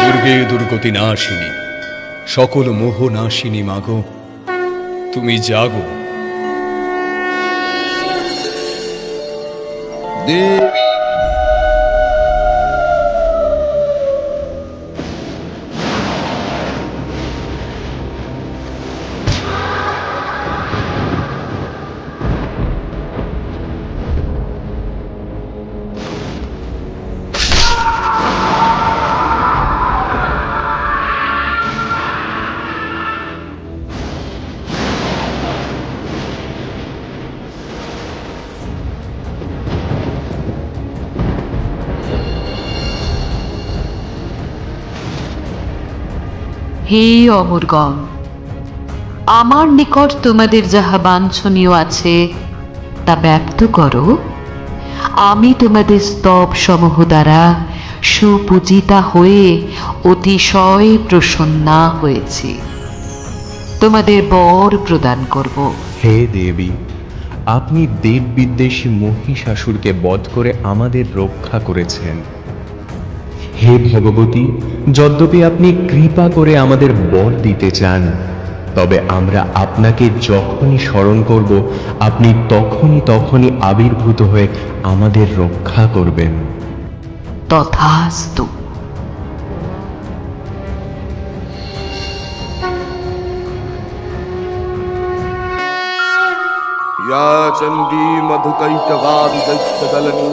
দুর্গে দুর্গতি নাশিনী, সকল মোহ নাশিনী মাগো, তুমি জাগো। দেবী হে অমরগণ, আমার নিকট তোমাদের যাহা বাঞ্ছনীয় আছে তা ব্যক্ত করো। আমি তোমাদের স্তব সমূহ দ্বারা সুপূজিতা হয়ে অতিশয় প্রসন্না হয়েছি। তোমাদের বর প্রদান করব। হে দেবী, আপনি দেব বিদ্বেষী মহিষাসুরকে বধ করে আমাদের রক্ষা করেছেন। হে ভগবতী, যদ্যপি আপনি কৃপা করে আমাদের বর দিতে চান, তবে আমরা আপনাকে যখনই স্মরণ করব, আপনি তখনই আবির্ভূত হয়ে আমাদের রক্ষা করবেন। তথাস্তু। या चंडी मधुकैटवादि दैत्यदलनी,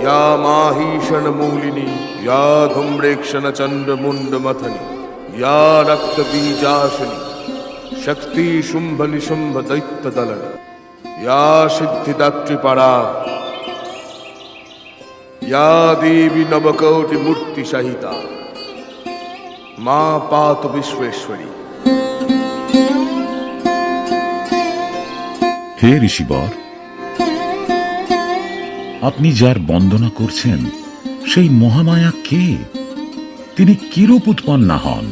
या माहीषण मूलिनी, या धूम्रेक्षण चंड मुंड मथनी, या रक्त बीजाशनी, शक्ति शुंभ निशुंभ दैत्यदलनी, या सिद्धिदात्रिपरा, या देवी नवकोटि मूर्ति सहिता, मां पातु विश्वेश्वरी। হে ঋষিবর, আপনি যার বন্দনা করছেন সেই মহামায়া কে? তিনি কিরূপ উৎপন্না হন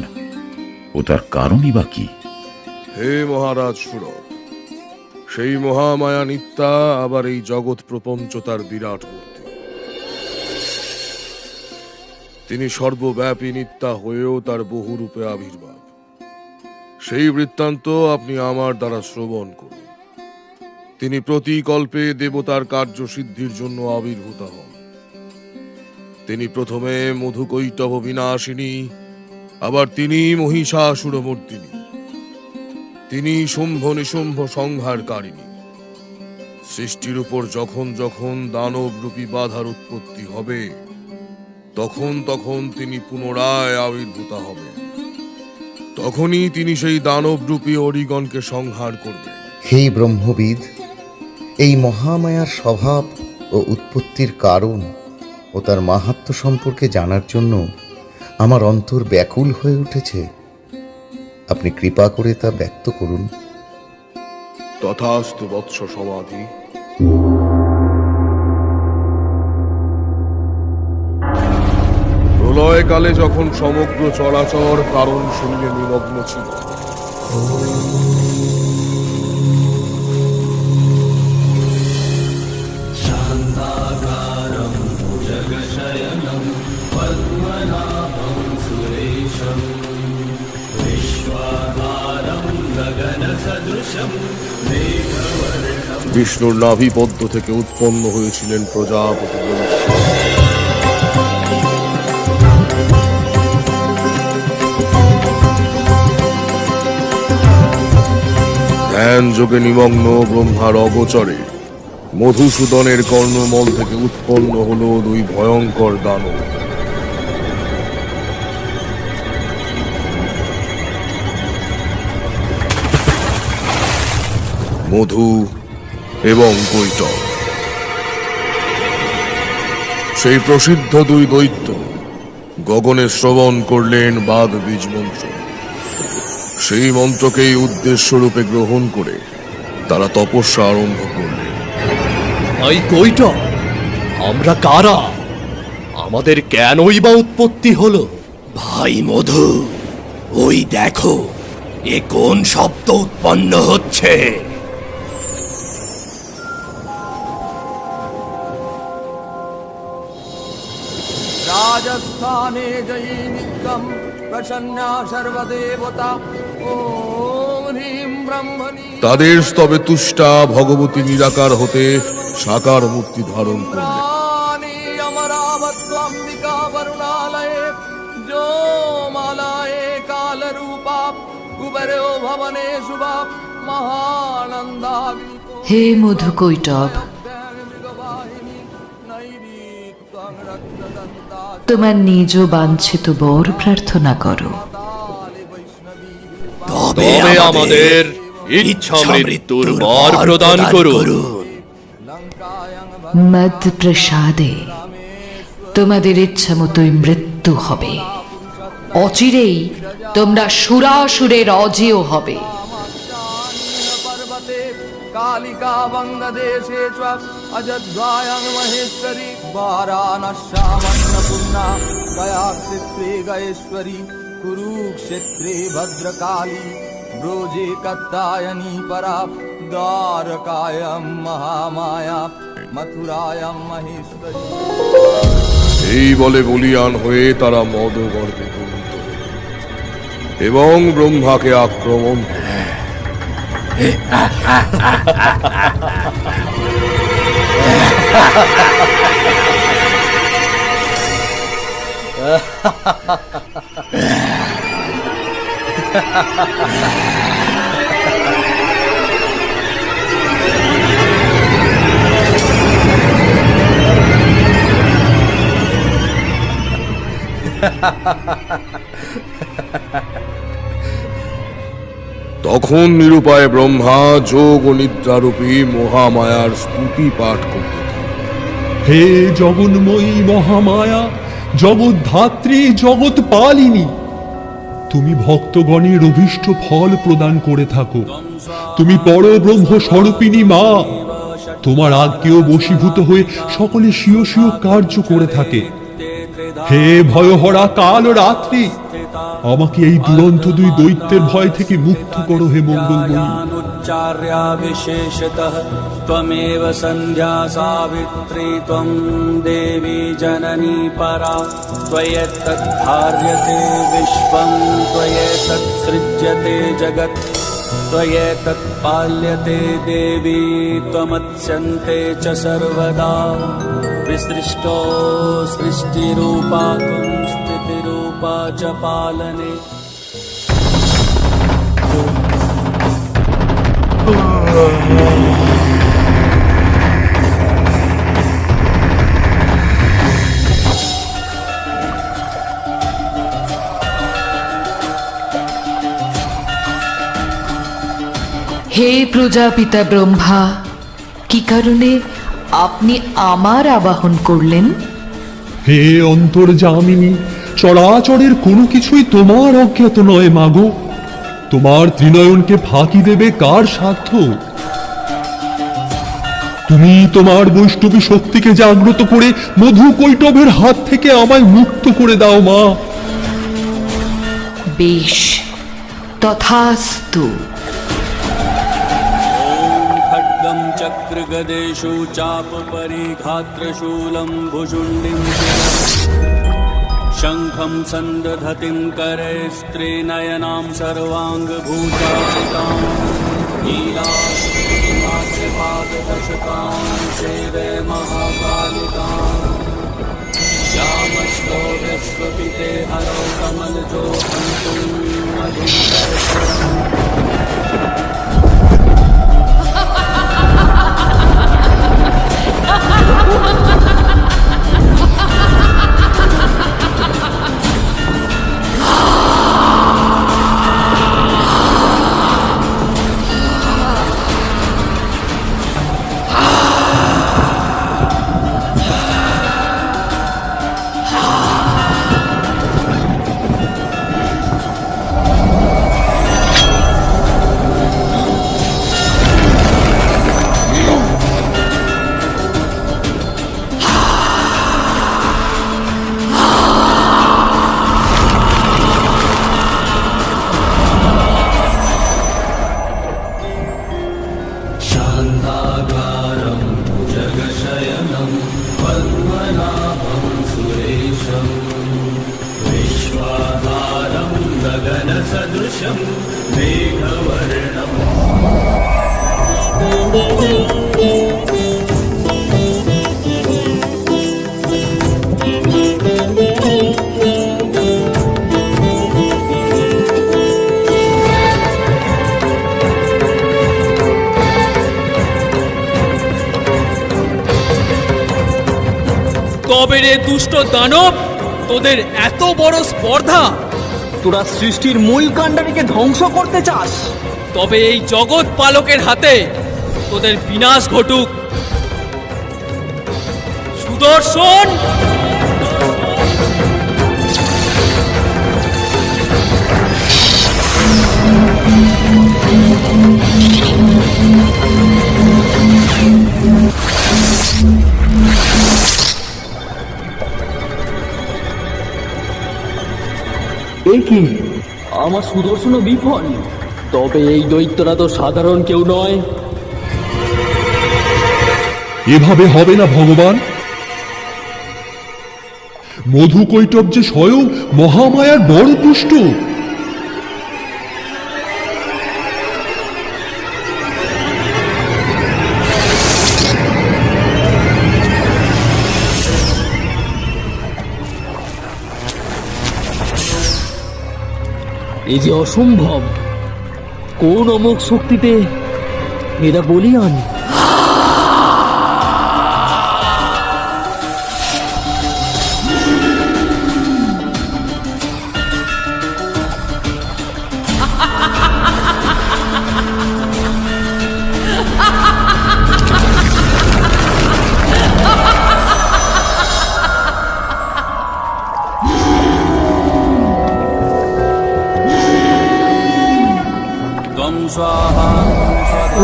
ও তার কারণই বা কি? হে মহারাজ সুরথ, সেই মহামায়া নিত্যা আবার এই জগৎ প্রপঞ্চ তার বিরাট মূর্তি। তিনি সর্বব্যাপী নিত্যা হয়েও তার বহু রূপে আবির্ভাব। সেই বৃত্তান্ত আপনি আমার দ্বারা শ্রবণ করুন। তিনি প্রতিকল্পে দেবতার কার্য সিদ্ধির জন্য আবির্ভূত হন। তিনি প্রথমে মধুকৈটভ বিনাশিনী, আবার তিনি মহিষাসুরমর্দিনী। তিনি শুম্ভ নিশুম্ভ সংহারকারিণী। সৃষ্টির উপর যখন যখন দানবরূপী বাধার উৎপত্তি হবে, তখন তখন তিনি পুনরায় আবির্ভূত হবেন। তখনই তিনি সেই দানবরূপী অরিগণকে সংহার করবেন। হে ব্রহ্মবিদ, এই মহামায়ার স্বভাব ও উৎপত্তির কারণ ও তার মাহাত্ম্য সম্পর্কে জানার জন্য আমার অন্তর ব্যাকুল হয়ে উঠেছে। আপনি কৃপা করে তা ব্যক্ত করুন। তথাস্তু বৎস সমাধি। প্রলয়কালে যখন সমগ্র চরাচর কারণ শূন্যে নিমগ্ন ছিল, বিষ্ণুর নাভিপদ্ম থেকে উৎপন্ন হয়েছিলেন প্রজাপতি ব্রহ্মা। ধ্যান যোগে নিমগ্ন ব্রহ্মার অগোচরে মধুসূদনের কর্ণমল থেকে উৎপন্ন হলো দুই ভয়ঙ্কর দানব। মধু এবং কৈটভ। সেই প্রসিদ্ধ দুই দৈত্য গগনে শ্রবণ করলেন বাদ বীজ মন্ত্র। সেই মন্ত্রকেই উদ্দেশ্য রূপে গ্রহণ করে তারা তপস্যা আরম্ভ করলেন। এই কৈটভ, আমরা কারা? আমাদের কেনই বা উৎপত্তি হলো? ভাই মধু, ওই দেখো, এ কোন শব্দ উৎপন্ন হচ্ছে? নিজস্থানে জয়ী নিত্যম প্রসন্না সর্বদেবতা ওম হ্রিম ব্রহ্মণি। তাদের স্তবে তুষ্টা ভগবতী নিরাকার হতে সাকার মূর্তি ধারণ করলেন। রানী অমরাবত্বম্বিকা বরুণালয়ে যো মালায়ে কালরূপা কুবেরো ভবনে শুভা মহানন্দাগ্নিকো। হে মধুকৈটব, তোমার নিজ বাঞ্ছিত বর প্রার্থনা করো। তবে আমাদের ইচ্ছা মৃত্যুর বর প্রদান করুন। মদ প্রসাদে তোমাদের ইচ্ছা মতোই মৃত্যু হবে। অচিরেই তোমরা সুরাসুরের অজেয় হবে। पर्वते कालिका वंगदेशे च अजद्वायं महेश्वरी वाराणस्यामन्नपूर्णा गयाक्षेत्रे गयेश्वरी कुरुक्षेत्रे भद्रकाली ब्रोजे कत्तायनी परा द्वारकायां महामाया मथुरायां महेश्वरी। এই বলে বলিয়ান হয়ে তারা মদগর্ভে গর্বিত হল এবং ব্রহ্মাকে আক্রমণ করল। তখন নিরুপায় ব্রহ্মা যোগ ও নিদ্রারূপী মহামায়ার স্তুতি পাঠ করতে থাকলেন। হে জগন্ময়ী মহামায়া, জগদ্ধাত্রী, জগৎ পালিনী, তুমি ভক্তগণের অভীষ্ট ফল প্রদান করে থাকো। তুমি পরব্রহ্ম স্বরূপিণী মা। তোমার আজ্ঞেও বশীভূত হয়ে সকলে স্বীয় স্বীয় কার্য করে থাকে। হে ভয়হরা কাল ও রাত্রি, আমাকে এই দুরন্ত দুই দৈত্যের ভয় থেকে মুক্ত করো হে মঙ্গলময়ী। उच्चार्या विशेषतः त्वमेव सन्ध्या सावित्री त्वं देवी जननी परा त्वयेतद्धार्यते विश्वं त्वयेतत्सृज्यते जगत् त्वयेतत्पाल्यते देवी त्वमत्स्यन्ते च सर्वदा विसृष्टो सृष्टिरूपा त्वं स्थितिरूपा च पालने। হে প্রজাপিতা ব্রহ্মা, কি কারণে আপনি আমার আবাহন করলেন? হে অন্তর্যামিনী, চরাচরের কোনো কিছুই তোমার অজ্ঞাত নয় মাগো। তোমার ত্রিনয়নকে ফাঁকি দেবে কার সাধ্য? তুমি তোমার বৈষ্ণবী শক্তিকে জাগ্রত করে মধু কৈটবের হাত থেকে আমায় মুক্ত করে দাও মা। বেশ, তথাস্তু। खड्गं चक्रगदेषु चापपरिघात्रशूलं भुजुण्डिं शङ्खं सन्दधतिं करे स्त्रीनयनां सर्वाङ्गभूतारिकां नीलाशपाददशकां सेवे महाकालिकां श्यामस्तोभ्यस्वपिते हरौ कमलजो हन्तुं मधुकरम्। তবে রে দুষ্ট দানব, তোদের এত বড় স্পর্ধা! তোরা সৃষ্টির মূল কাণ্ডারিকে ধ্বংস করতে চাস? তবে এই জগৎ পালকের হাতে তোদের বিনাশ ঘটুক। সুদর্শন! এ কি, আমার সুদর্শনও বিফল? তবে এই দৈত্যরা তো সাধারণ কেউ নয়। এভাবে হবে না ভগবান। মধুকৈটব যে স্বয়ং মহামায়ার বড় পুষ্ট। এই যে অসম্ভব, কোন অমোঘ শক্তিতে এরা বলিয়ান?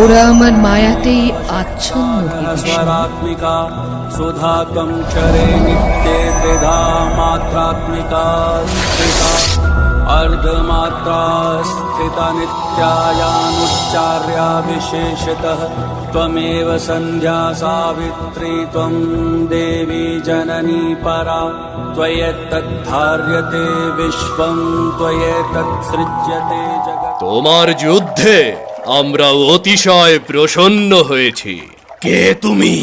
ওরা আমার মায়াতেই আচ্ছন্ন হয়ে स्वरात्मिका सुधा त्वं क्षरे नित्ये त्रिधा मात्रात्मिका स्थिता अर्धमात्रा स्थिता नित्यायानुच्चार्या विशेषतः त्वमेव सन्ध्या सावित्री त्वं देवी जननी परा त्वयेतद्धार्यते विश्वं त्वयेतत्सृज्यते जगत्। তোমার যুদ্ধে আমরা অতিশয় প্রসন্ন হয়েছি। কে তুমি?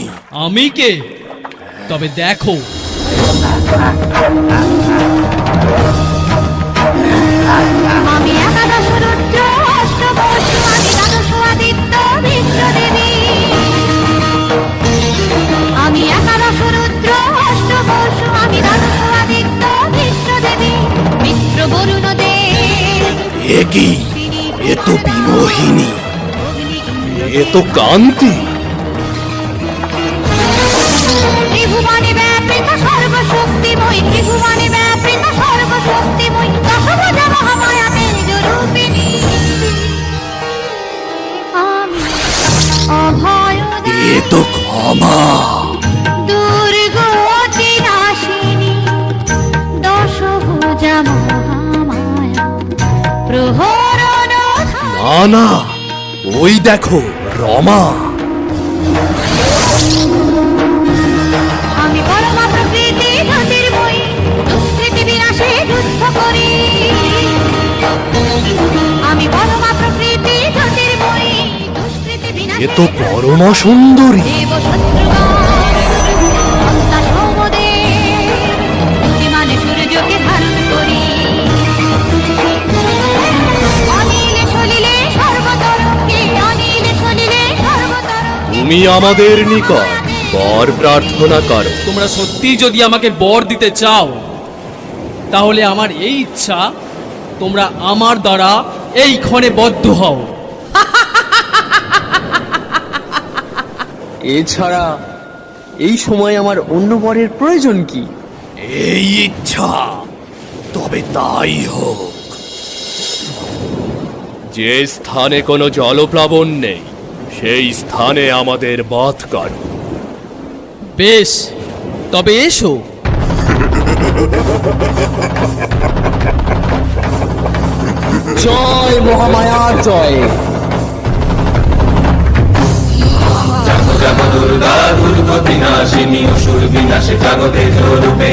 আমি কে? তবে দেখো। আমি একাদশ রুদ্র অষ্টবসু, আমি দ্বাদশ আদিত্য বিশ্বদেবী। আমি একাদশ রুদ্র অষ্টবসু, আমি দ্বাদশ আদিত্য বিশ্বদেবী। মিত্র বরুণ দেব। এ কি? এ তো বিমোহিনী, এ তো কান্তি। ত্রিভুবনে ব্যাপৃত সর্বশক্তিময়ী, ত্রিভুবনে ব্যাপৃত সর্বশক্তিময়ী, দশভুজা মহামায়া তেজরূপিণী। আমি অভয় এ তো ক্ষমা, দুর্গতি নাশিনী, দশভুজা মহামায়া প্রহরণ। না না, ওই দেখো রমা। আমি পরমা প্রকৃতি জ্যোতির্ময়ী, দুষ্কৃতি বিনাশে যুদ্ধ করি। আমি পরমা প্রকৃতি জ্যোতির্ময়ী, দুষ্কৃতি বিনাশে। এ তো পরমা সুন্দরী। দেব শত্রুগণ সৌমদেব, বুদ্ধিমানে সূর্যকে ধারণ করি। অনিলে সলিলে সর্বতরঙ্গে, অনিলে সলিলে সর্বতরঙ্গে। তুমি আমাদের নিকট বর প্রার্থনা করো। তোমরা সত্যি যদি আমাকে বর দিতে চাও, তাহলে আমার এই ইচ্ছা, তোমরা আমার দ্বারা এই ক্ষণে বদ্ধ হও। এছাড়া এই সময় আমার অন্য বরের প্রয়োজন কি? এই ইচ্ছা, তবে তাই হোক। যে স্থানে কোনো জলপ্লাবন নেই, সেই স্থানে আমাদের বধ করো। বেশ, তবে এসো। জয় মহামায়া জয়। জাগো জাগো দুর্গা দুর্গতি নাশিনী, অসুর বিনাশে জাগো তেজ রূপে।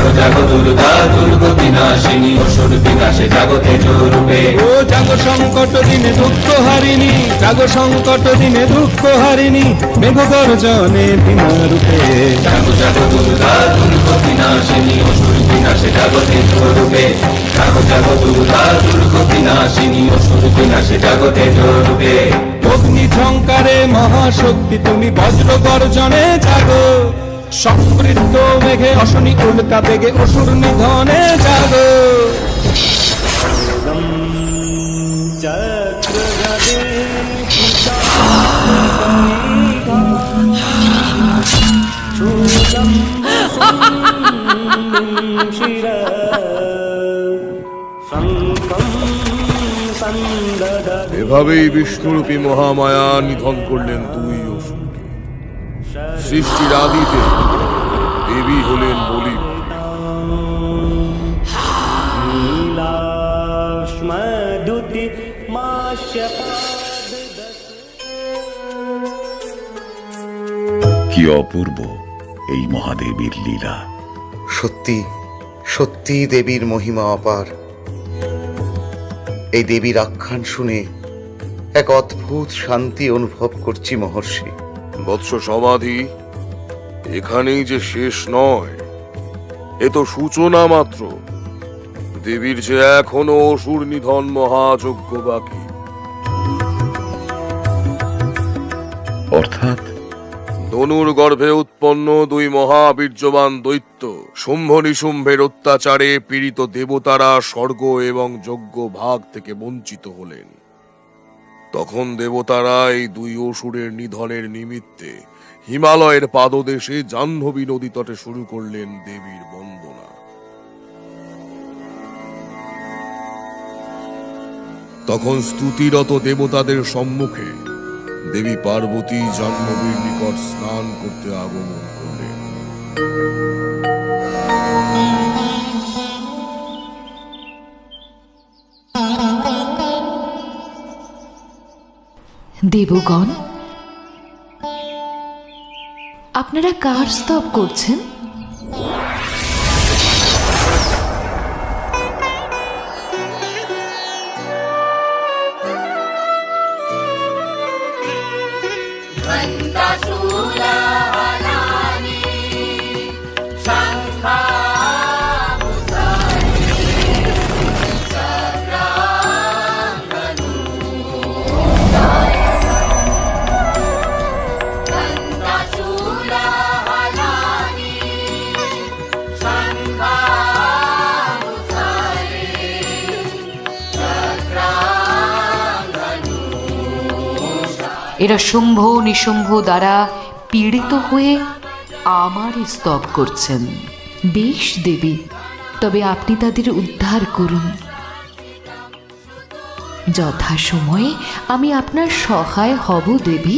জাগো জাগো দুর্গা দুর্গ বিনাশিনী অসুর বিনাশে জাগো তেজ রূপে। ও জাগো সংকট দিনে দুঃখ হারিনি, জাগো সংকট দিনে দুঃখ হারিনি, মেঘ গর্জনে বিনা রূপে। জাগো জাগো দুর্গা দুর্গ বিনাশিনী অসুর বিনাশে জাগো তেজ রূপে। জাগো জাগো দুর্গা দুর্গ বিনাশিনী অসুর বিনাশে জাগো তেজ রূপে। অগ্নি ঝঙ্কারে মহাশক্তি তুমি বজ্র গর্জনে জাগো, সমৃদ্ধ মেঘে অশনি উল্কা বেগে অসুর নিধনে জাগো। এভাবেই বিষ্ণুরূপী মহামায়া নিধন করলেন দুই অসুরকে। সৃষ্টির আদিতে দেবী হলেন বলি। কি অপূর্ব এই মহাদেবীর লীলা। সত্যি সত্যি দেবীর মহিমা অপার। এই দেবীর আখ্যান শুনে এক অদ্ভুত শান্তি অনুভব করছি মহর্ষি। বৎস সমাধি, এখানেই যে শেষ নয়, এ তো সূচনা মাত্র। দেবীর যে এখনো অসুর নিধন মহাযজ্ঞ বাকি। অর্থাৎ ধনুর গর্ভে উৎপন্ন দুই মহাবীর্যবান দৈত্য শুম্ভ নিশুম্ভের অত্যাচারে পীড়িত দেবতারা স্বর্গ এবং যজ্ঞ ভাগ থেকে বঞ্চিত হলেন। তখন দেবতারা এই দুই অসুরের নিধনের নিমিত্তে হিমালয়ের পাদদেশে জাহ্নবী নদী তটে শুরু করলেন দেবীর বন্দনা। তখন স্তুতিরত দেবতাদের সম্মুখে দেবী পার্বতী জাহ্নবীর নিকট স্নান করতে আগমন করলেন। দেবগণ, আপনারা কার স্তব করছেন? এরা শুম্ভ নিশুম্ভ দ্বারা পীড়িত হয়ে আমার স্তব করছেন। বেশ দেবী, তবে আপনি তাদের উদ্ধার করুন। যথাসময়ে আমি আপনার সহায় হব দেবী।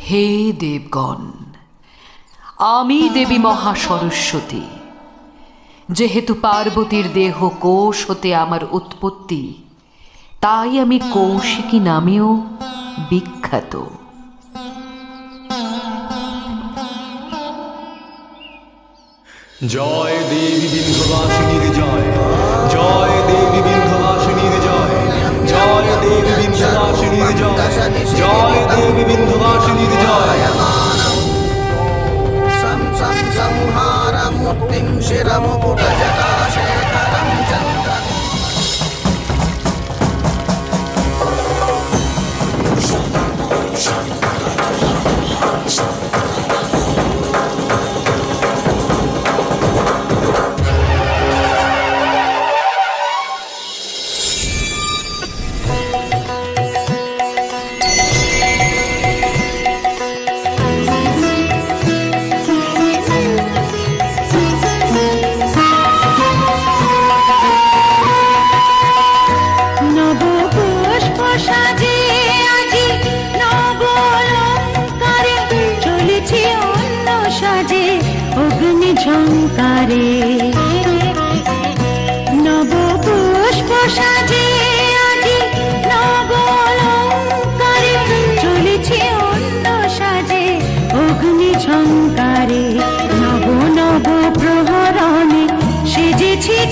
হে দেবগণ, আমি দেবী মহাসরস্বতী। যেহেতু পার্বতীর দেহ কোষ হতে আমার উৎপত্তি, তাই আমি কৌশিকী নামেও বিখ্যাত। জয় দেবী বিন্ধ্যবাসিনীর জয়, জয় দেবী বিন্ধ্যবাসিনীর জয়, জয় দেবী বিন্ধ্যবাসিনীর জয়, জয় দেবী বিন্ধ্যবাসিনীর জয়। সংহার মুক্তিং শিরমুকুটজটাশেখরং চন্দ্র।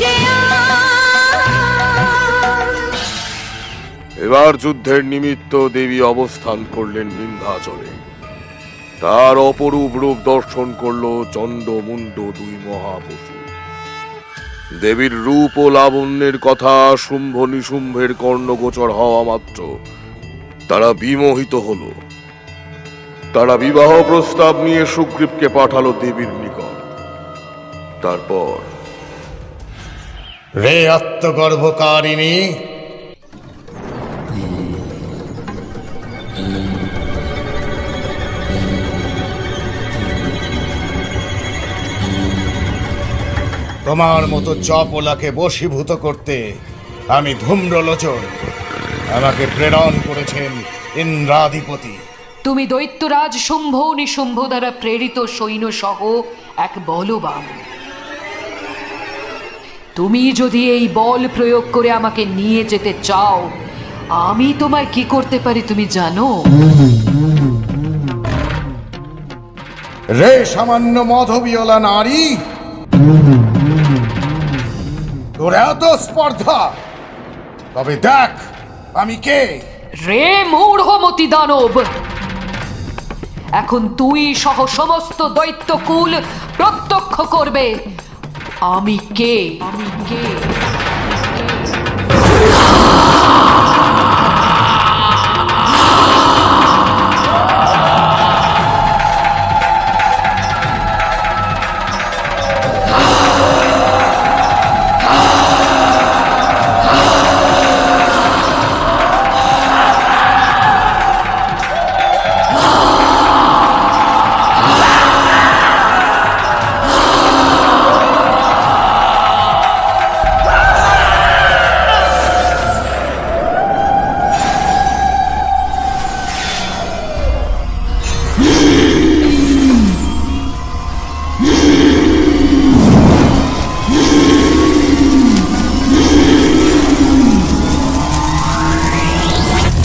যে এবার যুদ্ধের নিমিত্ত দেবী অবস্থান করলেন বিন্ধ্যাচলে। তার অপরূপ রূপ দর্শন করল চণ্ড মুন্ড দুই মহাপশু। দেবীর রূপ ও লাবণ্যের কথা শুম্ভ নিশুম্ভের কর্ণগোচর হওয়া মাত্র তারা বিমোহিত হল। তারা বিবাহ প্রস্তাব নিয়ে সুগ্রীবকে পাঠালো দেবীর নিকট। তারপর, রে আত্মগর্ভকারিণী, তোমার মতো চপলাকে বশীভূত করতে আমি ধূম্রলোচন, আমাকে প্রেরণ করেছেন ইন্দ্রাধিপতি। তুমি দৈত্যরাজ শুম্ভ নিশুম্ভ দ্বারা প্রেরিত সৈন্য সহ এক বলবান। তুমি যদি এই বল প্রয়োগ করে আমাকে নিয়ে যেতে চাও, আমি তোমায় কি করতে পারি তুমি জানো? রে সামান্য মধবিয়লা নারী, তোর এত স্পর্ধা, তবে দেখ আমি কে। রে মূঢ়মতি দানব, এখন তুই সহ সমস্ত দৈত্যকুল প্রত্যক্ষ করবে আমি কে।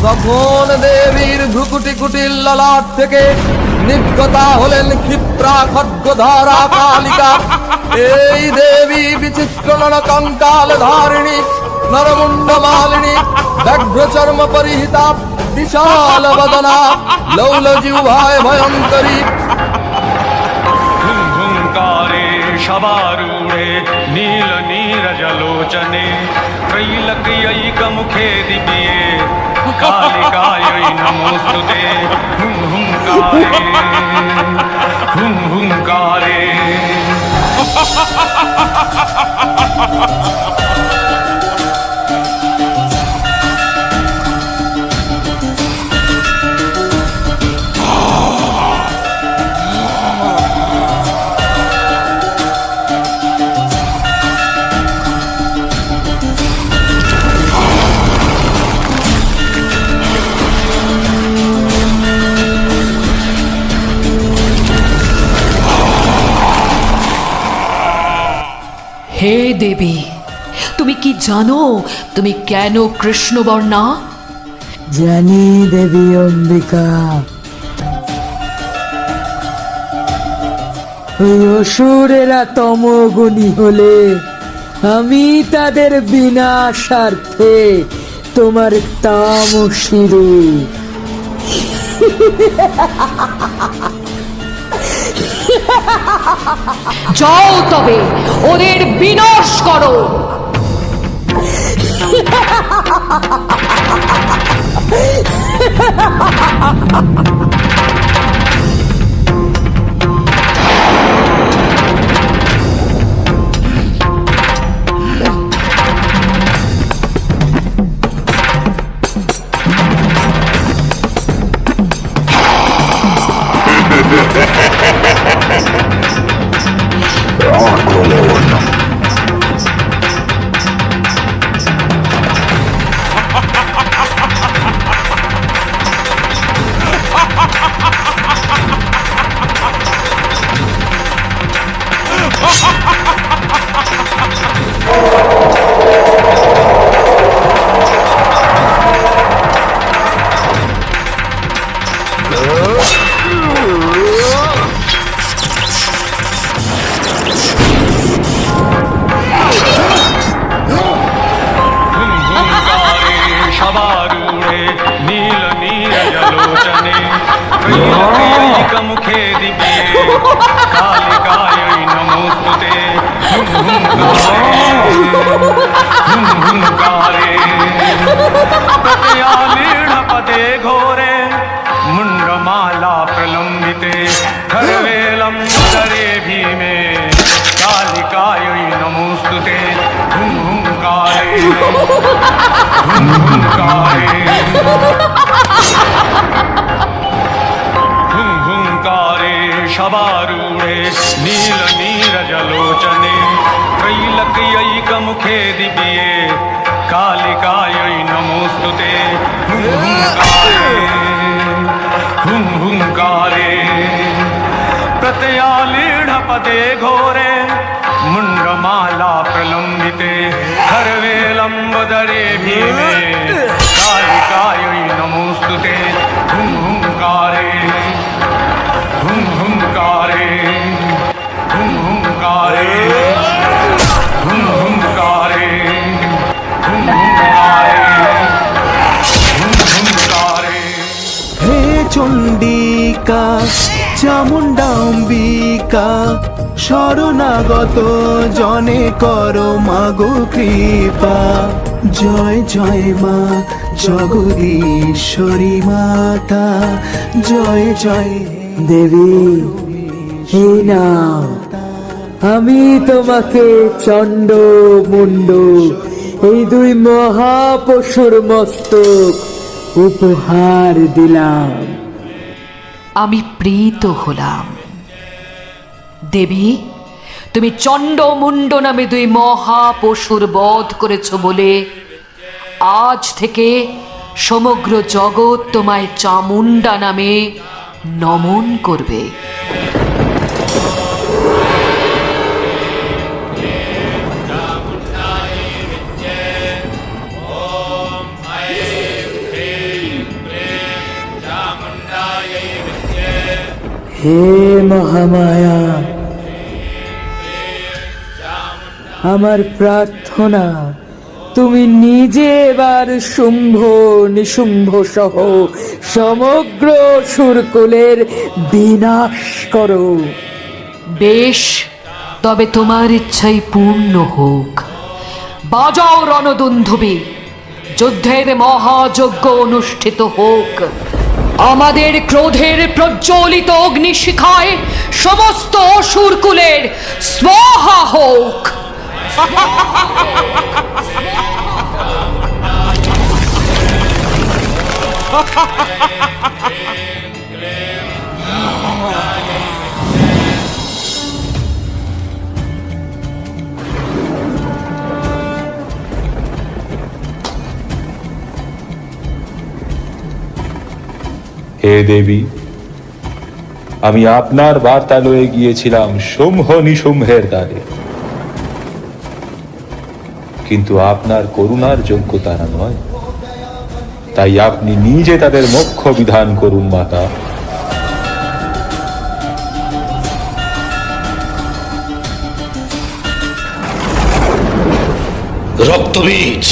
তখন দেবীর ভ্রুকুটি কুটির ললাট থেকে নির্গতা হলেন ক্ষিপ্রা খड्गধারা কালিকা। এই দেবী বিচিত্র নর কঙ্কাল ধারিণী, নরমুণ্ড মালিনী, ব্যঘ্র চর্ম পরিহিতা, বিশাল বদনা, লৌল জিহ্বায় ভয়ঙ্করী। হুঙ্কারে সবারূঢ়ে নীল নীরজলোচনে, त्रैलक्यैकमुखे दिव्ये कालिकायै नमोस्तुते। हुं हुंकारे হে দেবী, তুমি কি জানো তুমি কেন কৃষ্ণবর্ণা? জানি দেবী অম্বিকা, ওই অসুরেরা তমগুণী হলে আমি তাদের বিনাশার্থে তোমার তামসিরে যাও তবে ওদের বিনাশ করো। ha ha ha ha हुंकारे प्रत्यालीढपदे घोरे मुण्डमाला प्रलम्बिते खरवेलं उदरे भीमे कालिकायै नमोऽस्तुते हुंकारे हुंकारे शबारूढे नील नीरजलोचने त्रैलक्यैकमुखे दिव्ये कालिकायै नमोऽस्तुते हुंकारे प्रत्यालीढपदे घोरे मुण्डमाला प्रलम्बिते खरवेलम्बदरे भीमे कालिकायै नमोऽस्तुते हुंकारे हुंकारे हुंकारे हुंकारे हुंकारे हे चण्डिका চামুণ্ডাম্বিকা শরণাগত জনে করো মাগো কৃপা জয় জয় মা জগদীশ্বরী মাতা জয় জয় দেবী হে নাও আমি তোমাকে চণ্ড মুণ্ড এই দুই মহাপশুর মস্তক উপহার দিলাম। আমি প্রীত হলাম। দেবী, তুমি চণ্ড মুণ্ড নামে দুই মহাপশুর বধ করেছ বলে আজ থেকে সমগ্র জগৎ তোমায় চামুণ্ডা নামে নমন করবে। হে মহামায়া, আমার প্রার্থনা তুমি নিজে এবার শুম্ভ নিশুম্ভ সহ সমগ্র অসুরকুলের বিনাশ করো। বেশ, তবে তোমার ইচ্ছাই পূর্ণ হোক। বাজাও রণদুন্ধুবি, যুদ্ধের মহাযজ্ঞ অনুষ্ঠিত হোক। আমাদের ক্রোধের প্রজ্বলিত অগ্নিশিখায় সমস্ত অসুরকুলের স্বাহা হোক। হে দেবী, আমি আপনার বার্তা লয়ে গিয়েছিলাম শুম্ভ নিশুম্ভের দ্বারে, কিন্তু আপনার করুণার যোগ্য তারা নয়, তাই আপনি নিজে তাদের মোক্ষ বিধান করুন মাতা। রক্তবীজ,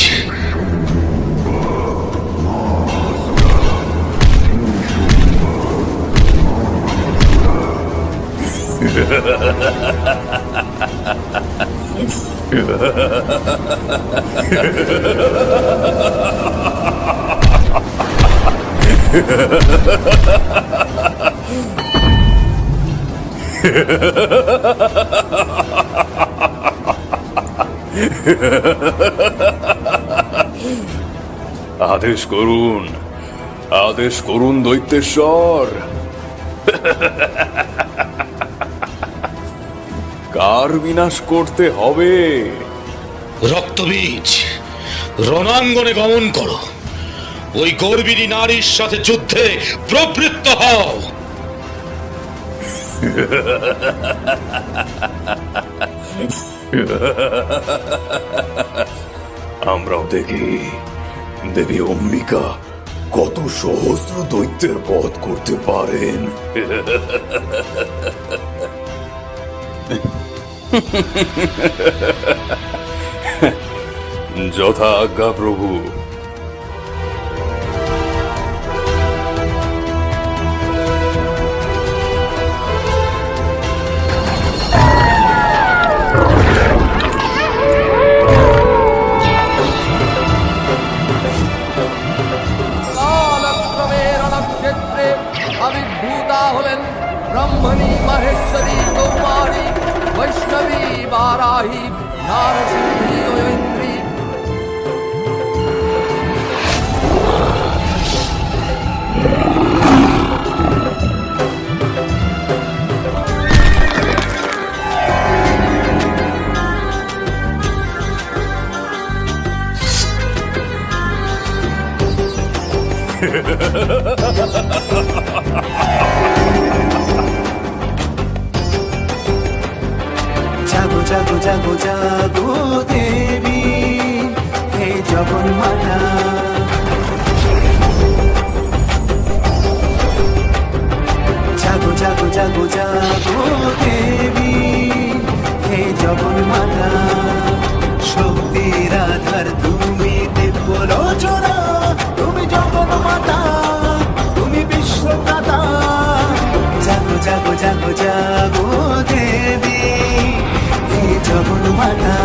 আদেশ করুন, আদেশ করুন দৈত্যেশ্বর। কার বিনাশ করতে হবে? রক্তবীজ, রণাঙ্গনে গমন করো, ওই গর্বিণী নারীর সাথে যুদ্ধে প্রবৃত্ত হও। আমরাও দেখি দেবী অম্বিকা কত সহস্র দৈত্যের বধ করতে পারেন। যথা আজ্ঞা প্রভু। জাগো জাগো জাগো জাগো দেবী হে জগন্মাতা জাগো জাগো জাগো জাগো দেবী হে জগন্মাতা শক্তির আধার তুমি দিব্য রচনা তুমি জগন্মাতা তুমি বিশ্বদাতা জাগো জাগো জাগো জাগো দেবী হে জগন্মাতা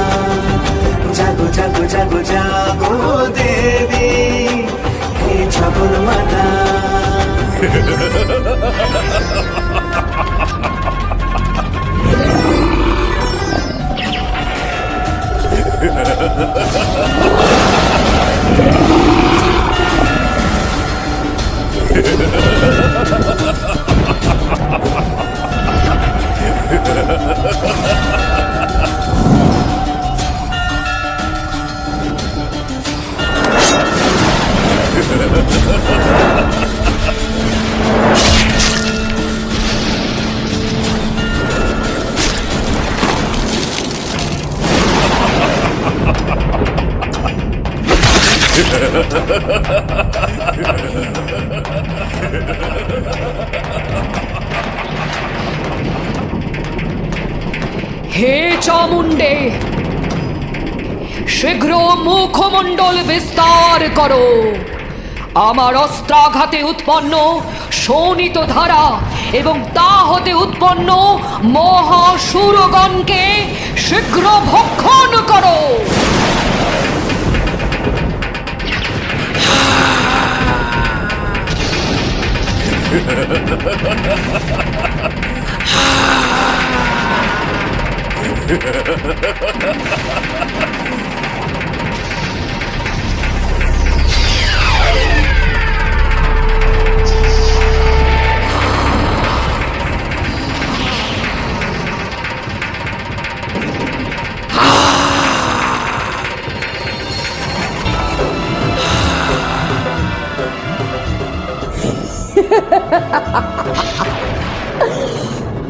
জাগো জাগো জাগো জাগো দেবী হে জগন্মাতা হে চামুণ্ডে, শীঘ্র মুখমণ্ডল বিস্তার করো। আমার অস্ত্রাঘাতে উৎপন্ন শোণিত ধারা এবং তা হতে উৎপন্ন মহাসুরগণকে শীঘ্র ভক্ষণ করো।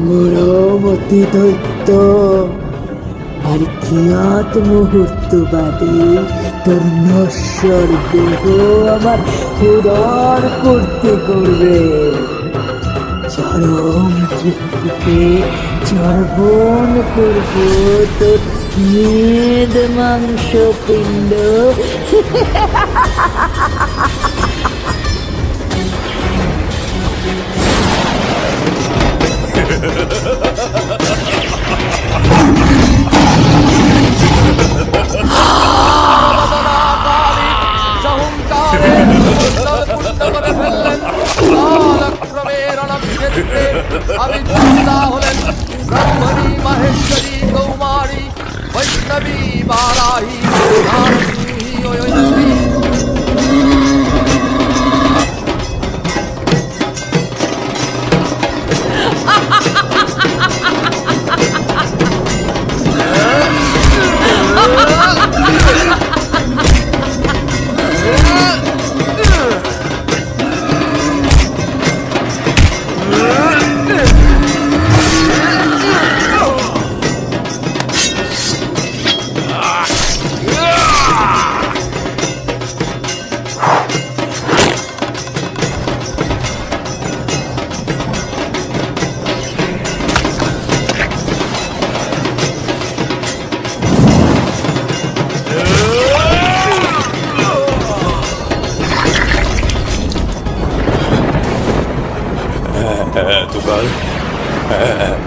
মরমতি দৈত্য, আর কিয়ৎ মুহূর্ত বাদে তোর নশ্বর দেহ আমার উদর করতে করবে। চরম তৃপ্তিতে চর্বণ করব তোর মেদ মাংস পিণ্ড। ব্রাহ্মণী মহেশ্বরী কৌমারী বৈষ্ণবী বারাহী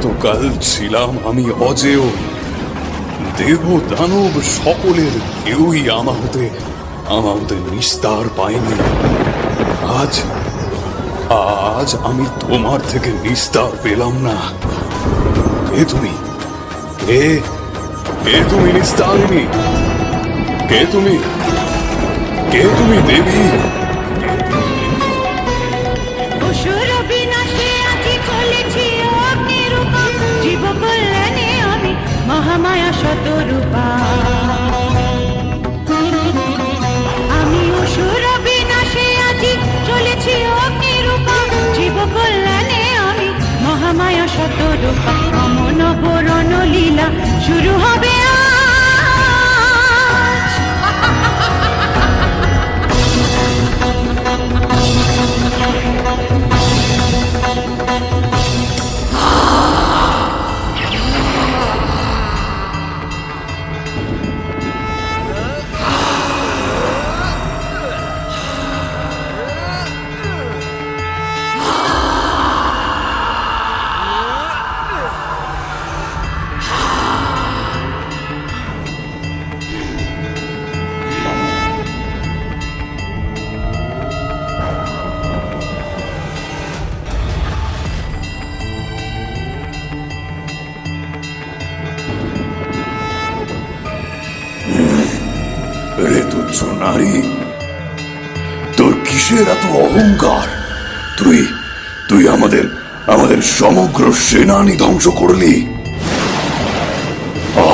এতকাল ছিলাম আমি অজেয়। দেব দানব সকলের কেউই আমাদের নিস্তার পায়নি। আজ আমি তোমার থেকে নিস্তার পেলাম না। কে তুমি? কে তুমি নিস্তারিণী? কে তুমি? কে তুমি দেবী? অসুর বিনাশে আজি চলেছি অগ্নিরূপা, জীব কল্যাণে আমি মহামায়া শতরূপা। আমি অসুর বিনাশে আজি চলেছি অগ্নিরূপা, জীব কল্যাণে আমি মহামায়া শতরূপা। অমন বরণ লীলা শুরু হবে আজ। রে তুচ্ছ নারী, তোর কিসের এত অহংকার? তুই আমাদের সমগ্র সেনানি ধ্বংস করলি।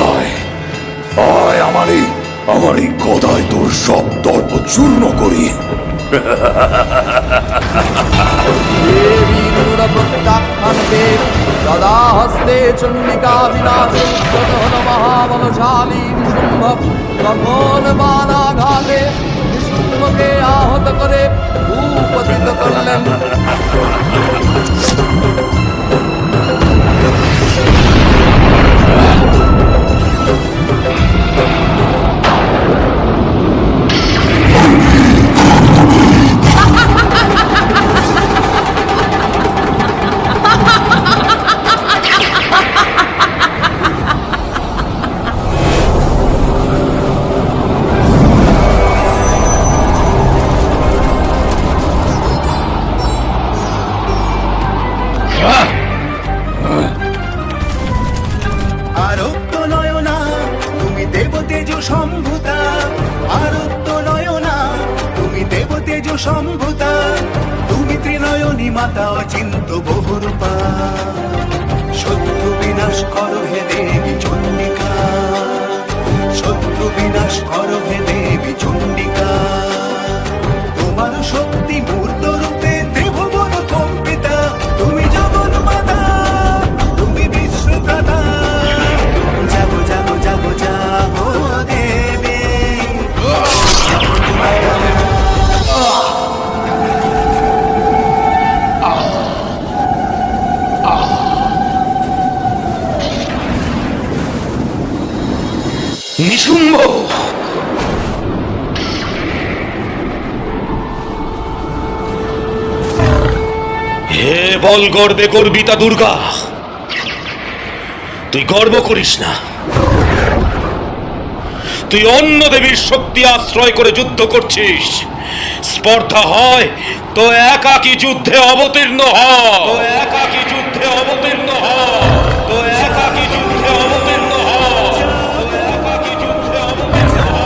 আয় আয়, আমার এই গদায় তোর সব দর্প চূর্ণ করি। দেবী নূর প্রত্যাখ্যান দেব, সদা হস্তে চণ্ডিকা বিনাশে যতন মহাবলশালী নিশুম্ভ কখন বানাঘাতে নিশুম্ভকে আহত করে ভূপতিত করলেন। আরক্ত নয়না তুমি দেবতেজ সম্ভূতা, আরক্ত নয়না তুমি দেবতেজ সম্ভূতা। তুমি ত্রিনয়নী মাতা অচিন্ত বহুরূপা, শত্রু বিনাশ করো হে দেবী চণ্ডিকা, শত্রু বিনাশ করো হে দেবী চণ্ডিকা। তোমার শক্তি মূর্ত রূপে ত্রিভুবন কম্পিতা, তুমি জগন মাতা, তুমি বিশ্বদাতা। জাগো জাগো জাগো জাগো দেবী, নিশুম্ভ, হে বল গর্বে গর্বিতা দুর্গা, তুই গর্ব করিস না। তুই অন্য দেবীর শক্তি আশ্রয় করে যুদ্ধ করছিস। স্পর্ধা হয় তো একাকী যুদ্ধে অবতীর্ণ হ, তো একাকী যুদ্ধে অবতীর্ণ হ, তো একাকী যুদ্ধে অবতীর্ণ হ, তো একাকী যুদ্ধে অবতীর্ণ হ।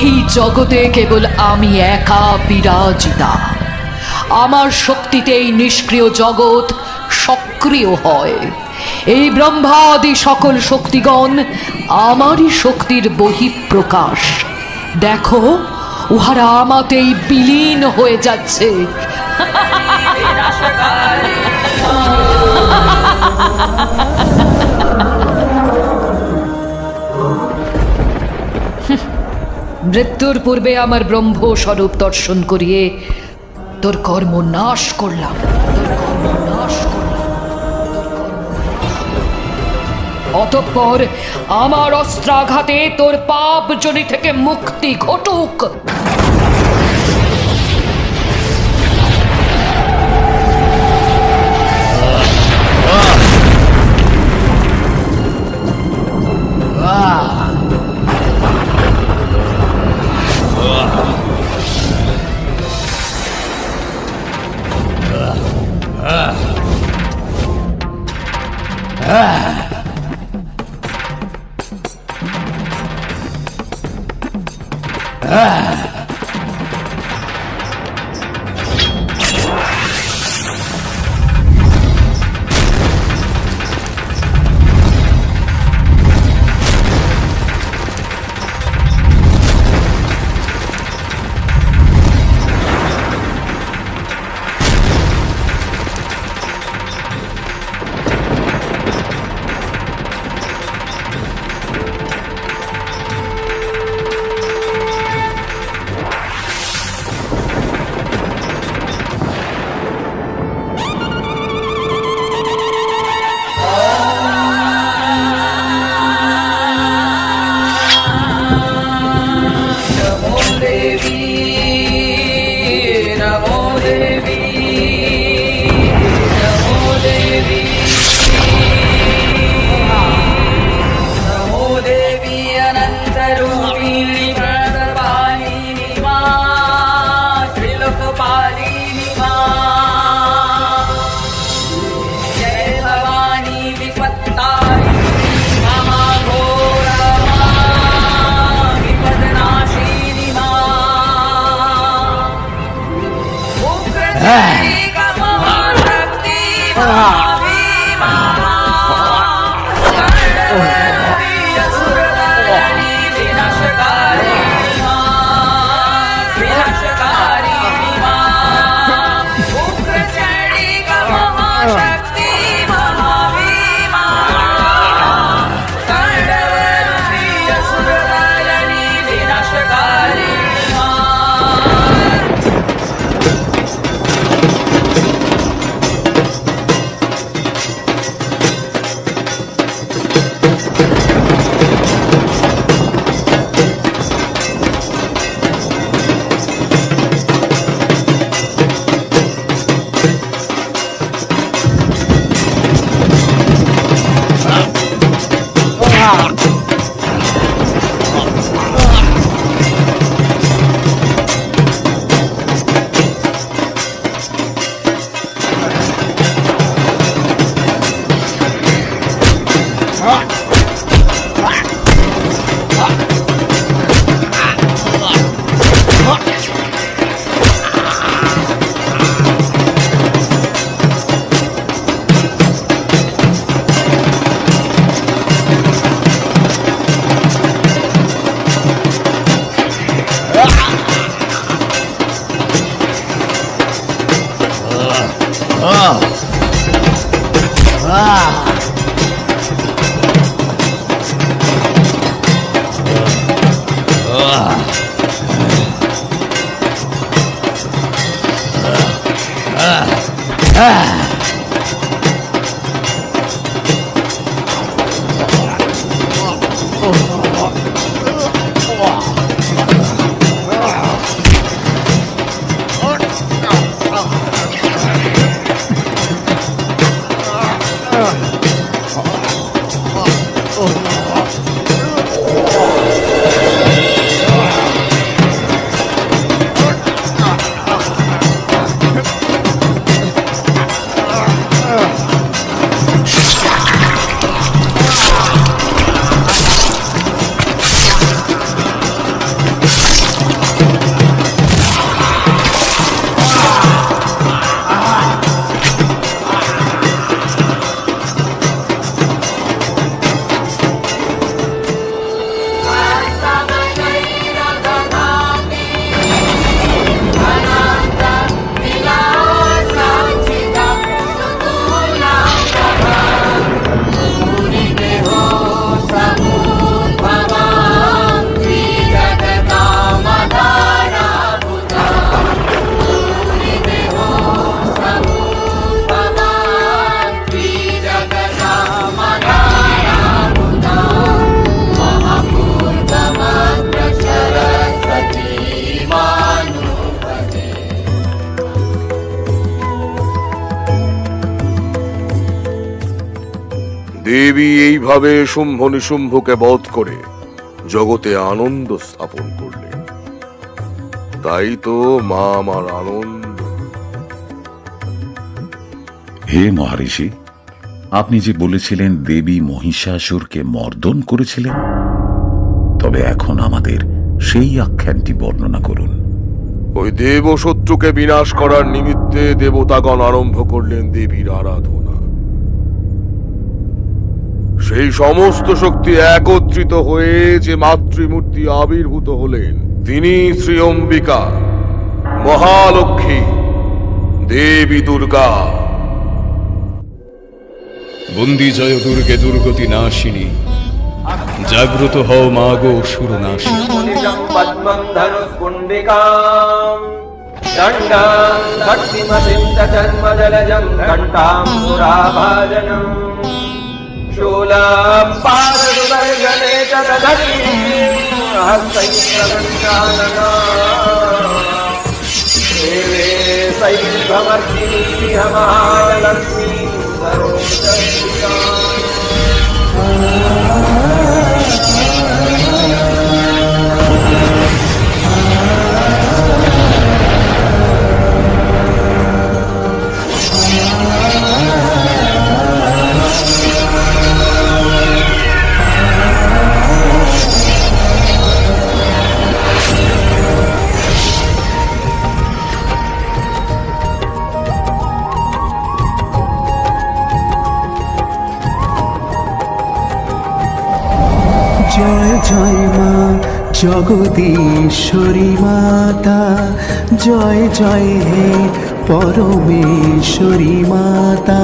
এই জগতে কেবল আমি একা বিরাজিতা। আমার শক্তিতে এই নিষ্ক্রিয় জগৎ সক্রিয় হয়। এই ব্রহ্মাদি সকল শক্তিগণ আমারই শক্তির বহিঃপ্রকাশ। দেখো, উহারা আমাতেই বিলীন হয়ে যাচ্ছে। মৃত্যুর পূর্বে আমার ব্রহ্ম স্বরূপ দর্শন করিয়ে তোর কর্ম নাশ করলাম। অতঃপর আমার অস্ত্রাঘাতে তোর পাপ জনি থেকে মুক্তি ঘটুক। দেবী এইভাবে শুম্ভ নিশুম্ভকে বধ করে জগতে আনন্দ স্থাপন করলেন। তাই তো মা আমার আনন্দ। হে মহারিষি, আপনি যে বলেছিলেন দেবী মহিষাসুরকে মর্দন করেছিলেন, তবে এখন আমাদের সেই আখ্যানটি বর্ণনা করুন। ওই দেব শত্রুকে বিনাশ করার নিমিত্তে দেবতাগণ আরম্ভ করলেন দেবীর আরাধনা। সেই সমস্ত শক্তি একত্রিত হয়ে যে মাতৃমূর্তি আবির্ভূত হলেন, তিনি শ্রী অম্বিকা, মহালক্ষ্মী, দেবী দুর্গা। বন্দি জয় দুর্গে দুর্গতি নাশিনী, জাগ্রত হও মা গো অসুর নাশিনী। পদ্মং ধনুষ্কুণ্ডিকাম দণ্ডাং ভক্তিমসিন্ধর্মজলজং ঘণ্টাম্বুরাভাজনম শূলাম পাদদুর্গনে চ দধতি হস্তৈশ্রগঞ্জাননা দেবে সৈভমর্দিনী মহালক্ষ্মী সর্বজগৎ। জয় জয় মা জগদীশ্বরী মাতা, জয় জয় হে পরমেশ্বরী মাতা।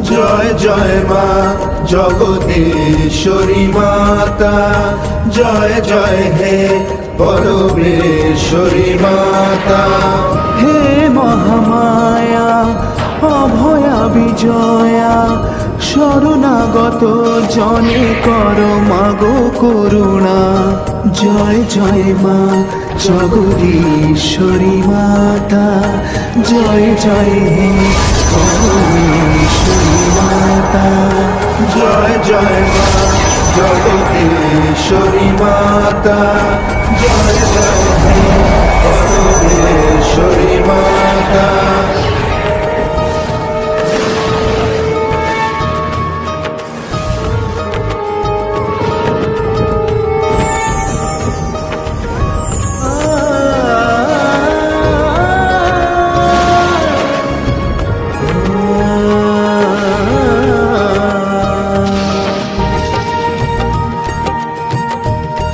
জয় জয় মা জগদীশ্বরী মাতা, জয় জয় হে পরমেশ্বরী মাতা। হে মহামায়া অভয়া বিজয়া, শরণাগত জনে কর মাগো করুণা। জয় জয় মা জগদীশ্বরী মাতা, জয় জয় হে পরমেশ্বরী মাতা। জয় জয় মা জগদীশ্বরী মাতা, জয় জয় হে পরমেশ্বরী মাতা।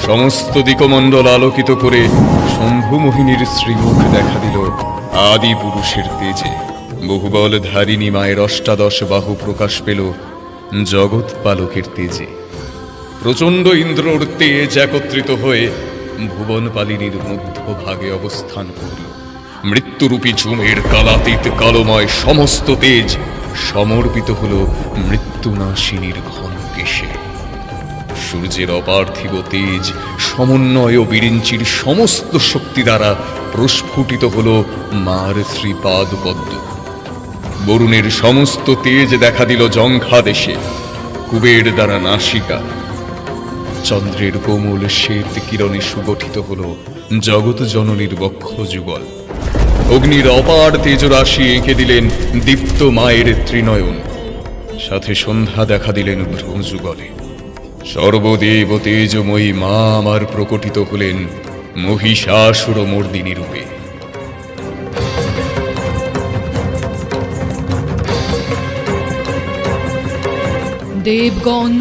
সমস্ত দিকমণ্ডল আলোকিত করে শম্ভু মোহিনীর শ্রীমুখ দেখা দিল আদি পুরুষের তেজে। বহুবল ধারিণী মায়ের অষ্টাদশ বাহু প্রকাশ পেল জগৎ পালকের তেজে। প্রচণ্ড ইন্দ্রর তেজ একত্রিত হয়ে ভুবন পালিনীর মধ্যভাগে অবস্থান করল। মৃত্যুরূপী ঝুমের কালাতীত কালময় সমস্ত তেজ সমর্পিত হল মৃত্যুনাশিনীর ঘন কেশে। সূর্যের অপার্থিব তেজ সমন্বয় ও বিরিঞ্চির সমস্ত শক্তি দ্বারা প্রস্ফুটিত হল মার শ্রীপাদ পদ্ম। বরুণের সমস্ত তেজ দেখা দিল জঙ্ঘা দেশে, কুবের দ্বারা নাসিকা। চন্দ্রের কোমল শ্বেত কিরণে সুগঠিত হল জগৎ জননীর বক্ষ যুগল। অগ্নির অপার তেজরাশি এঁকে দিলেন দীপ্ত মায়ের ত্রিনয়ন, সাথে সন্ধ্যা দেখা দিলেন ভ্রুযুগলে। সর্বদেব তেজময়ী মা আমার প্রকটিত হলেন মহিষাসুর মর্দিনী রূপে। দেবগণ,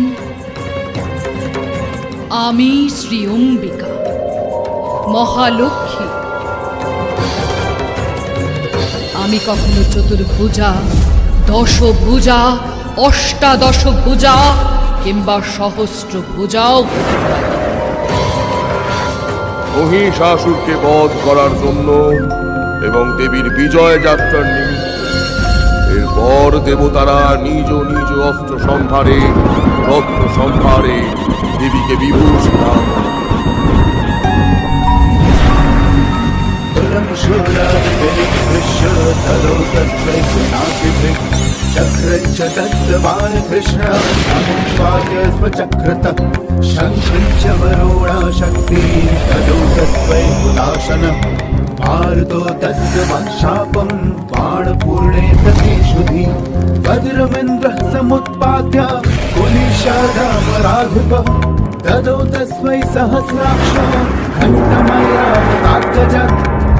আমি শ্রী অম্বিকা মহালক্ষ্মী। আমি কখনো চতুর্ভুজা, দশভুজা, অষ্টাদশ ভুজা কিংবা সহস্র ভুজাও মহিষাসুরকে বধ করার জন্য এবং দেবীর বিজয় যাত্রার নিমিত্তে এরপর দেবতারা নিজ নিজ অস্ত্র সম্ভারে, রত্ন সম্ভারে দেবীকে বিভূষিত चक्रञ्च दत्तवान् कृष्ण समुत्पाद्य स्वचक्रतः शङ्खञ्च वरुणा शक्ति तदौ तस्मै उदासनः भारतो दत्तवान् शापं बाणपूर्णे तथेषुधि वज्रमिन्द्रः समुत्पाद्य कुलिशादामराधिपः तदौ तस्मै सहस्राक्षः खण्डमयावतात्तजत्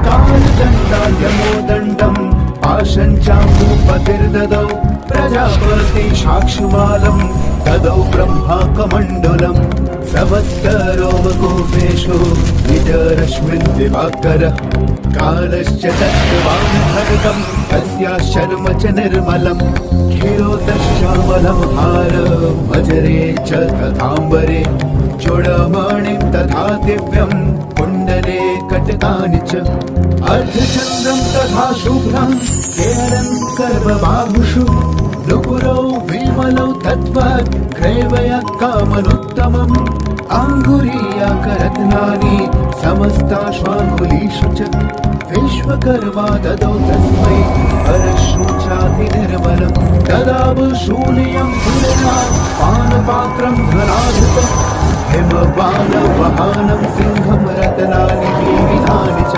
कालदण्डायमो दण्डम् पाशञ्चाम्बुपतिर्ददौ प्रजापति साक्षुमालम् तदौ ब्रह्माकमण्डलम् समस्तरोमकूपेषु निजरश्मिन् दिवाकरः कालश्च दत्तवान् खड्गम् तस्या शर्म च निर्मलम् क्षीरोदश्यामलं हार वज्रे च तथाम्बरे चूडमणिं तथा दिव्यम् कुण्डले कटकानि च अर्धचन्द्रं तथा शुभ्रं केरं सर्वबाहुषु नुपुरौ विमलौ तद्वत् क्रैवय कामनुत्तमम् अङ्गुरीयकरत्नानि समस्ताश्वाङ्गुलीषु च विश्वकर्मा ददौ तस्मै परशुचातिनिर्मलम् ददावशूलियं सुरना पानपात्रं धनाधिपम् हिमबाणवहानं सिंहं रत्नानि विविधानि च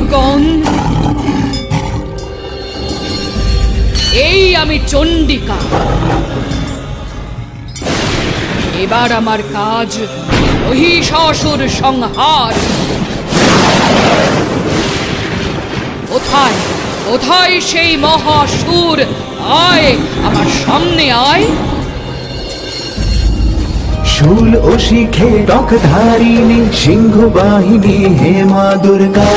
দেবগণ, এই আমি চণ্ডিকা। এবার আমার কাজ মহিষাসুর সংহার। কোথায় কোথায় সেই মহাসুর? আয় আমার সামনে আয়। शूल ও শিখে টকধারিণী সিংহ বাহিনী হে মা দুর্গা,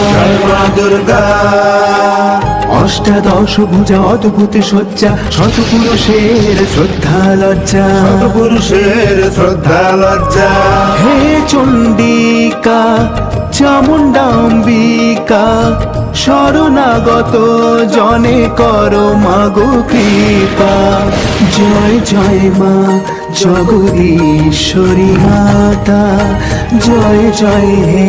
মা দুর্গা। অষ্টাদশ ভুজা অদ্ভুত সজ্জা, শতপুরুষের শ্রদ্ধা লজ্জা, শতপুরুষের শ্রদ্ধা লজ্জা। হে চণ্ডিকা চামুণ্ডাম্বিকা, শরণাগত জনে করো মাগো কৃপা। জয় জয় মা জগদীশ্বরী মাতা, জয় জয় হে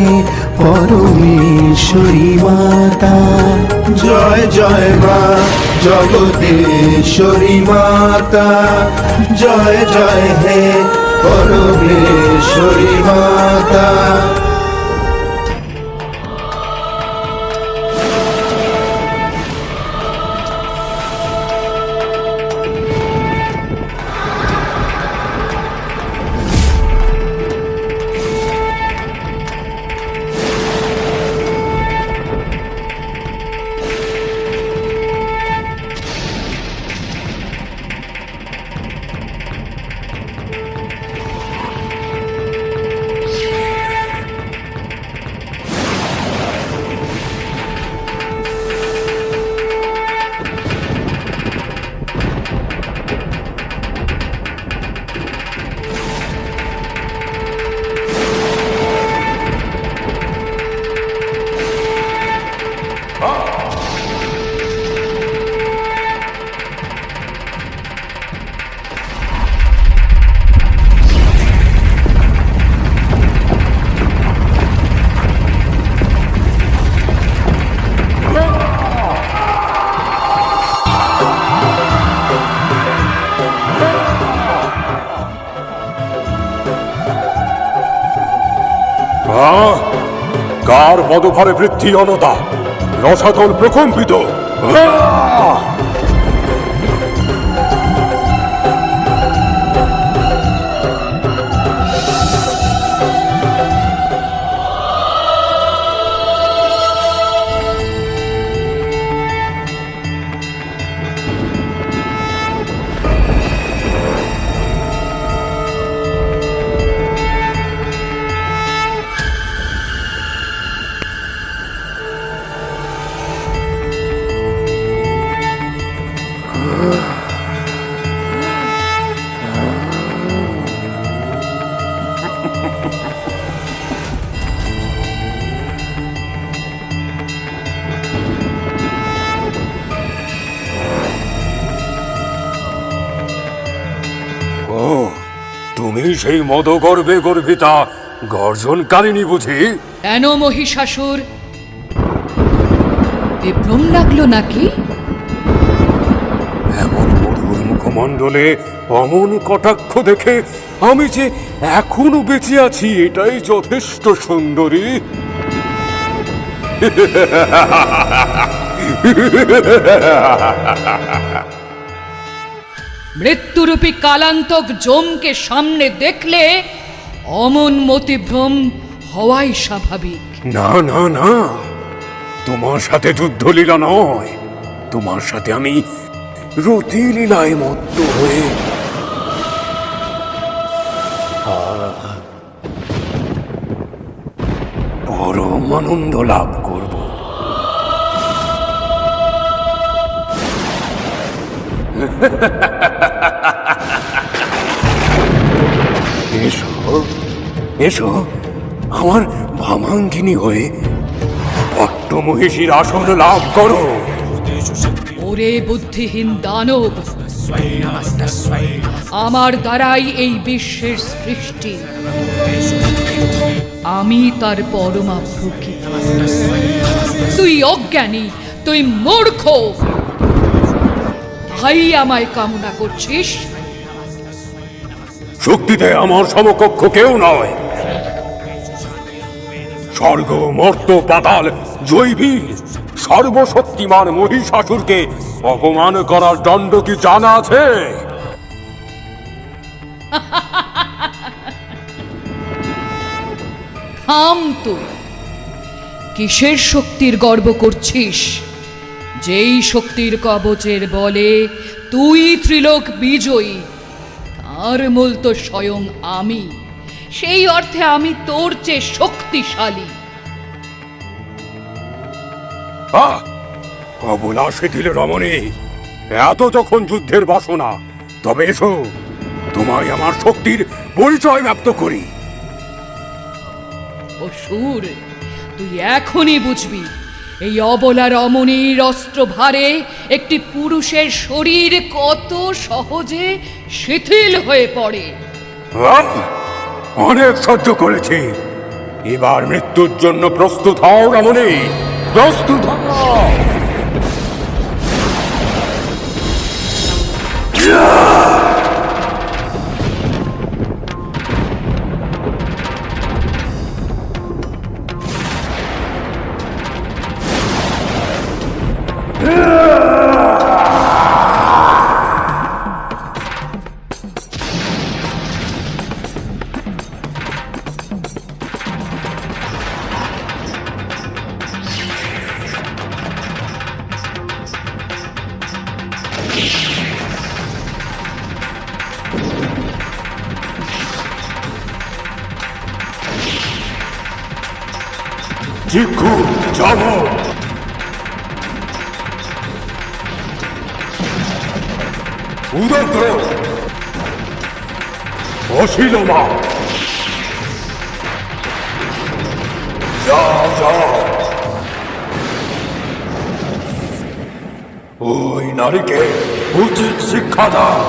পরমেশ্বরী মাতা। জয় জয় মা জগদীশ্বরী মাতা, জয় জয় হে পরমেশ্বরী মাতা। কার পদভারে বৃদ্ধি অনতা, রসাতল প্রকম্পিত। তুমি সেই মদগর্ভে গর্ভিতা গর্জনকারিণী বুঝি? কেন মহিষাসুর, বিভ্রম লাগলো নাকি? এমন মধুর মুখমণ্ডলে অমন কটাক্ষ দেখে আমি যে এখনো বেঁচে আছি এটাই যথেষ্ট সুন্দরী। মৃত্যুরূপী কালান্তক জমকে সামনে দেখলে অমন মতিভ্রম হওয়াই স্বাভাবিক। না না না, তোমার সাথে যুদ্ধলীলা নয়, তোমার সাথে আমি রতিলীলায় মত্ত হয়ে পরম আনন্দ লাভ করব। এসো এসো আমার ভামাঙ্গিনী হয়ে পট্টমহিষীর আসন লাভ করো। ওরে বুদ্ধিহীন দানব, আমার দ্বারাই এই বিশ্বের সৃষ্টি, আমি তার পরমা প্রকৃতি। তুই অজ্ঞানী, তুই মূর্খ, ভাই আমায় কামনা করছিস? শক্তিতে আমার সমকক্ষ কেউ নয়। স্বর্গ মর্ত পাতাল জৈবীর সর্বশক্তিমান মহিষাসুরকে অপমান করার দণ্ড কি জানা আছে? থাম তুই, কিসের শক্তির গর্ব করছিস? যেই শক্তির কবচের বলে তুই ত্রিলোক বিজয়ী, তার মূল তো স্বয়ং আমি। সেই অর্থে আমি তোর চেয়ে শক্তিশালী। অবলা শিথিল রমণী, এত যখন যুদ্ধের বাসনা, তবে এসো তোমায় আমার শক্তির পরিচয় ব্যক্ত করি। অসুর, তুই এখনই বুঝবি এই অবলা রমণীর অস্ত্র ভারে একটি পুরুষের শরীর কত সহজে শিথিল হয়ে পড়ে। অনেক সহ্য করেছি, এবার মৃত্যুর জন্য প্রস্তুত হও রমণী, প্রস্তুত হও। জিঘ্রু যাবো, উদগ্র অশিলমা, যাও যাও, ওই নারীকে উচিত শিক্ষা দাও।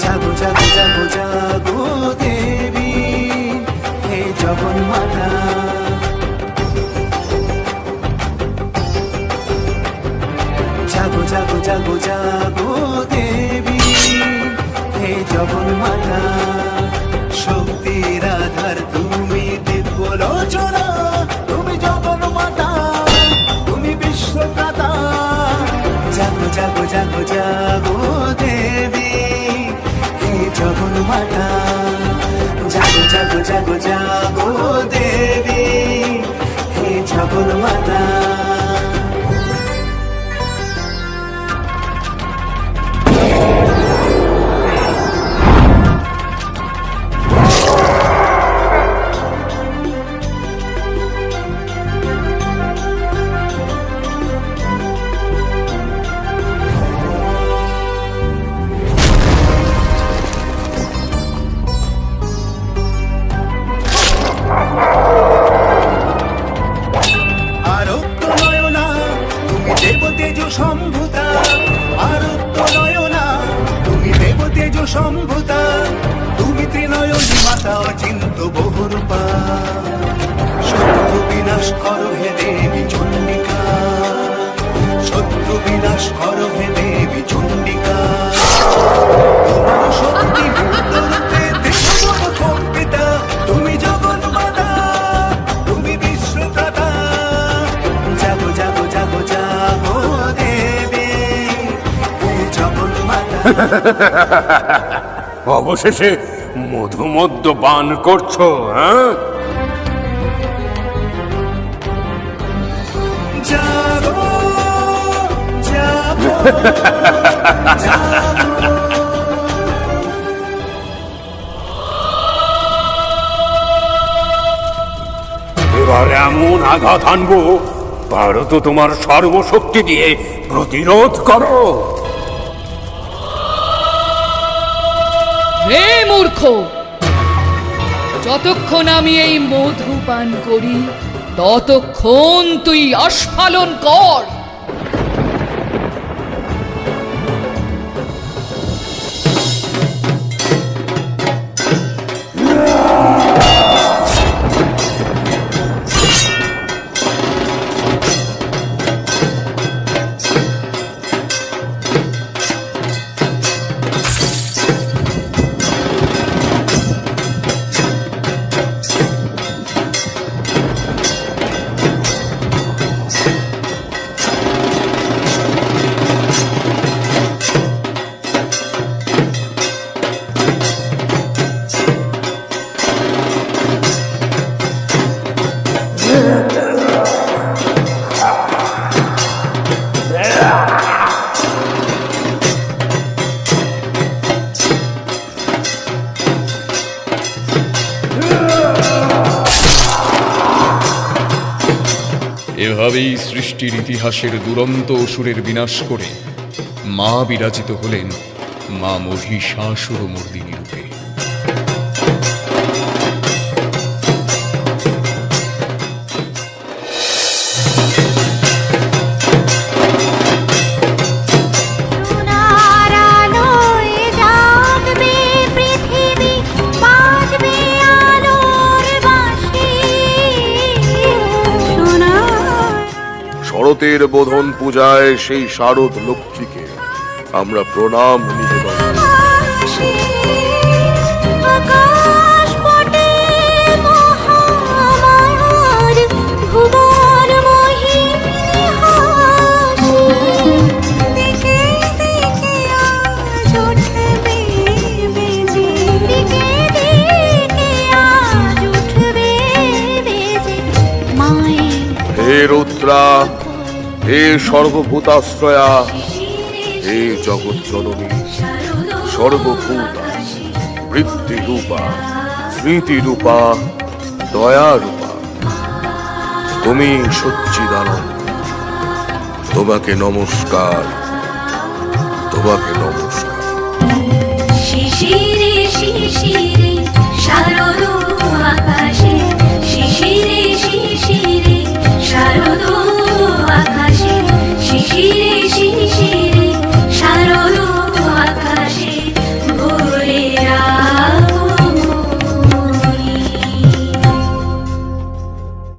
জাগো জাগো জাগো জাগো দেবী, হে জগন্মাতা। জাগো জাগো জাগো জাগো দেবী, হে জগন্মাতা। শক্তির আধার তুমি, দিব্য লোচনা তুমি, জগন্মাতা তুমি বিশ্বপ্রাতা। জাগো জাগো জাগো জাগো দেবী, জগন্মাতা। জাগো জাগো জাগো জাগো দেবী, হে জগন্মাতা। অবশেষে মধুমদ্য পান করছো, হ্যাঁ? এবার এমন আঘাত আনবো, পারো তো তোমার সর্বশক্তি দিয়ে প্রতিরোধ করো। হে মূর্খ, যতক্ষণ আমি এই মধু পান করি ততক্ষণ তুই আস্ফালন কর। এভাবেই সৃষ্টির ইতিহাসের দুরন্ত অসুরের বিনাশ করে মা বিরাজিত হলেন মা মহিষাসুরমর্দিনী রূপে। শরতের বোধন পূজায় সেই শারদ লক্ষ্মীকে আমরা প্রণাম নিবেদন হে রুদ্রা, হে সর্বভূতাশ্রয়া, হে জগৎ জননী, সর্বভূতা, বৃদ্ধি রূপা, স্মৃতি রূপা, দয়া রূপা, তুমি সচ্চিদানন্দ। তোমাকে নমস্কার, তোমাকে নমস্কার।